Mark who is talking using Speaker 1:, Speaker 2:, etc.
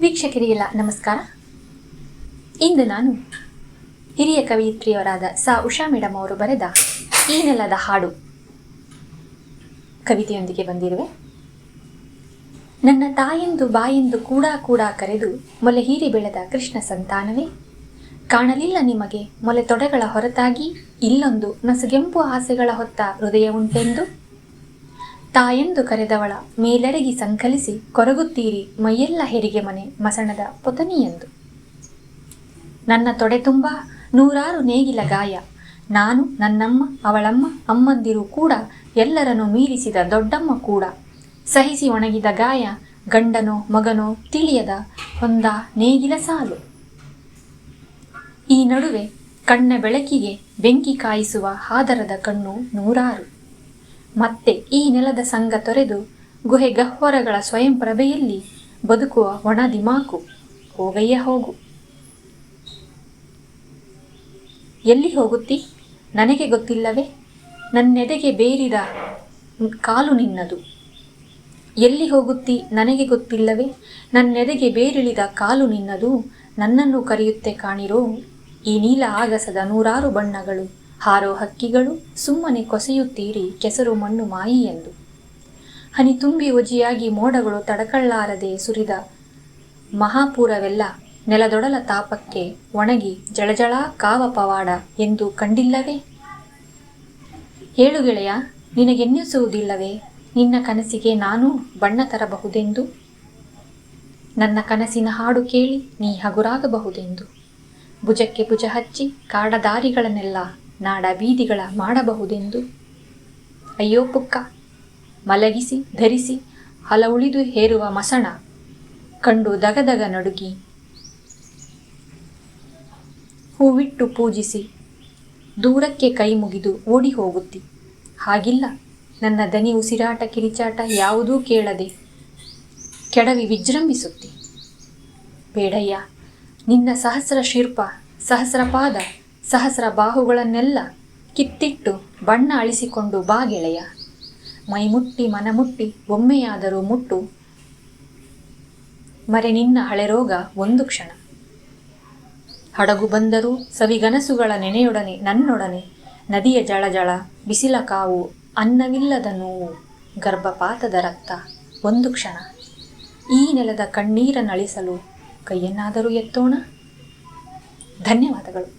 Speaker 1: ವೀಕ್ಷಕರಿಗೆಲ್ಲ ನಮಸ್ಕಾರ. ಇಂದು ನಾನು ಹಿರಿಯ ಕವಯಿತ್ರಿಯವರಾದ ಉಷಾ ಮೇಡಮ್ ಅವರು ಬರೆದ ಈ ನೆಲದ ಹಾಡು ಕವಿತೆಯೊಂದಿಗೆ ಬಂದಿರುವೆ. ನನ್ನ ತಾಯೆಂದು ಬಾಯೆಂದು ಕೂಡ ಕರೆದು ಮೊಲೆ ಹೀರಿ ಬೆಳೆದ ಕೃಷ್ಣ ಸಂತಾನವೇ, ಕಾಣಲಿಲ್ಲ ನಿಮಗೆ ಮೊಲೆ ತೊಡೆಗಳ ಹೊರತಾಗಿ ಇಲ್ಲೊಂದು ನಸುಗೆಂಪು ಆಸೆಗಳ ಹೊತ್ತ ಹೃದಯ ಉಂಟೆಂದು. ತಾಯೆಂದು ಕರೆದವಳ ಮೇಲೆರಗಿ ಸಂಕಲಿಸಿ ಕೊರಗುತ್ತೀರಿ ಮೈಯೆಲ್ಲ ಹೆರಿಗೆ ಮನೆ ಮಸಣದ ಪೊತನಿಯೆಂದು. ನನ್ನ ತೊಡೆ ತುಂಬ ನೂರಾರು ನೇಗಿಲ ಗಾಯ, ನಾನು ನನ್ನಮ್ಮ ಅವಳಮ್ಮ ಅಮ್ಮಂದಿರು ಕೂಡ ಎಲ್ಲರನ್ನು ಮೀರಿಸಿದ ದೊಡ್ಡಮ್ಮ ಕೂಡ. ಸಹಿಸಿ ಒಣಗಿದ ಗಾಯ ಗಂಡನೋ ಮಗನೋ ತಿಳಿಯದ ಹೊಂದ ನೇಗಿಲ ಸಾಲು. ಈ ನಡುವೆ ಕಣ್ಣ ಬೆಳಕಿಗೆ ಬೆಂಕಿ ಕಾಯಿಸುವ ಹಾದರದ ಕಣ್ಣು ನೂರಾರು. ಮತ್ತೆ ಈ ನೆಲದ ಸಂಗ ತೊರೆದು ಗುಹೆ ಗಹ್ವರಗಳ ಸ್ವಯಂ ಪ್ರಭೆಯಲ್ಲಿ ಬದುಕುವ ಒಣ ದಿಮಾಕು. ಹೋಗಯ್ಯ ಹೋಗು. ಎಲ್ಲಿ ಹೋಗುತ್ತಿ ನನಗೆ ಗೊತ್ತಿಲ್ಲವೇ, ನನ್ನೆದೆಗೆ ಬೇರಿದ ಕಾಲು ನಿನ್ನದು. ಎಲ್ಲಿ ಹೋಗುತ್ತಿ ನನಗೆ ಗೊತ್ತಿಲ್ಲವೇ, ನನ್ನೆದೆಗೆ ಬೇರಿಳಿದ ಕಾಲು ನಿನ್ನದು. ನನ್ನನ್ನು ಕರೆಯುತ್ತೆ ಕಾಣಿರೋ ಈ ನೀಲ ಆಗಸದ ನೂರಾರು ಬಣ್ಣಗಳು. ಹಾರೋ ಹಕ್ಕಿಗಳು ಸುಮ್ಮನೆ ಕೊಸೆಯುತ್ತೀರಿ ಕೆಸರು ಮಣ್ಣು ಮಾಯಿ ಎಂದು. ಹನಿ ತುಂಬಿ ಒಜಿಯಾಗಿ ಮೋಡಗಳು ತಡಕಳ್ಳಾರದೆ ಸುರಿದ ಮಹಾಪೂರವೆಲ್ಲ ನೆಲದೊಡಲ ತಾಪಕ್ಕೆ ಒಣಗಿ ಜಳಜಳ ಕಾವ ಪವಾಡ ಎಂದು ಕಂಡಿಲ್ಲವೇ. ಹೇಳು ಗೆಳೆಯ, ನಿನಗೆನ್ನಿಸುವುದಿಲ್ಲವೇ ನಿನ್ನ ಕನಸಿಗೆ ನಾನು ಬಣ್ಣ ತರಬಹುದೆಂದು. ನನ್ನ ಕನಸಿನ ಹಾಡು ಕೇಳಿ ನೀ ಹಗುರಾಗಬಹುದೆಂದು. ಭುಜಕ್ಕೆ ಭುಜ ಹಚ್ಚಿ ಕಾಡದಾರಿಗಳನ್ನೆಲ್ಲ ನಾಡ ಬೀದಿಗಳ ಮಾಡಬಹುದೆಂದು. ಅಯ್ಯೋ ಪುಕ್ಕ, ಮಲಗಿಸಿ ಧರಿಸಿ ಹಲ ಉಳಿದು ಹೇರುವ ಮಸಣ ಕಂಡು ದಗದಗ ನಡುಗಿ. ಹೂವಿಟ್ಟು ಪೂಜಿಸಿ ದೂರಕ್ಕೆ ಕೈ ಮುಗಿದು ಓಡಿ ಹೋಗುತ್ತಿ. ಹಾಗಿಲ್ಲ, ನನ್ನ ದನಿ ಉಸಿರಾಟ ಕಿರಿಚಾಟ ಯಾವುದೂ ಕೇಳದೆ ಕೆಡವಿ ವಿಜೃಂಭಿಸುತ್ತಿ. ಬೇಡಯ್ಯ, ನಿನ್ನ ಸಹಸ್ರ ಶಿಲ್ಪ ಸಹಸ್ರ ಪಾದ ಸಹಸ್ರ ಬಾಹುಗಳನ್ನೆಲ್ಲ ಕಿತ್ತಿಟ್ಟು ಬಣ್ಣ ಅಳಿಸಿಕೊಂಡು ಬಾ ಗೆಳೆಯ. ಮೈಮುಟ್ಟಿ ಮನಮುಟ್ಟಿ ಒಮ್ಮೆಯಾದರೂ ಮುಟ್ಟು ಮರೆ ನಿನ್ನ ಹಳೆರೋಗ ಒಂದು ಕ್ಷಣ. ಹಡಗು ಬಂದರೂ ಸವಿಗನಸುಗಳ ನೆನೆಯೊಡನೆ ನನ್ನೊಡನೆ ನದಿಯ ಜಳಜಳ ಬಿಸಿಲ ಕಾವು ಅನ್ನವಿಲ್ಲದ ನೋವು ಗರ್ಭಪಾತದ ರಕ್ತ ಒಂದು ಕ್ಷಣ. ಈ ನೆಲದ ಕಣ್ಣೀರನಳಿಸಲು ಕೈಯನ್ನಾದರೂ ಎತ್ತೋಣ. ಧನ್ಯವಾದಗಳು.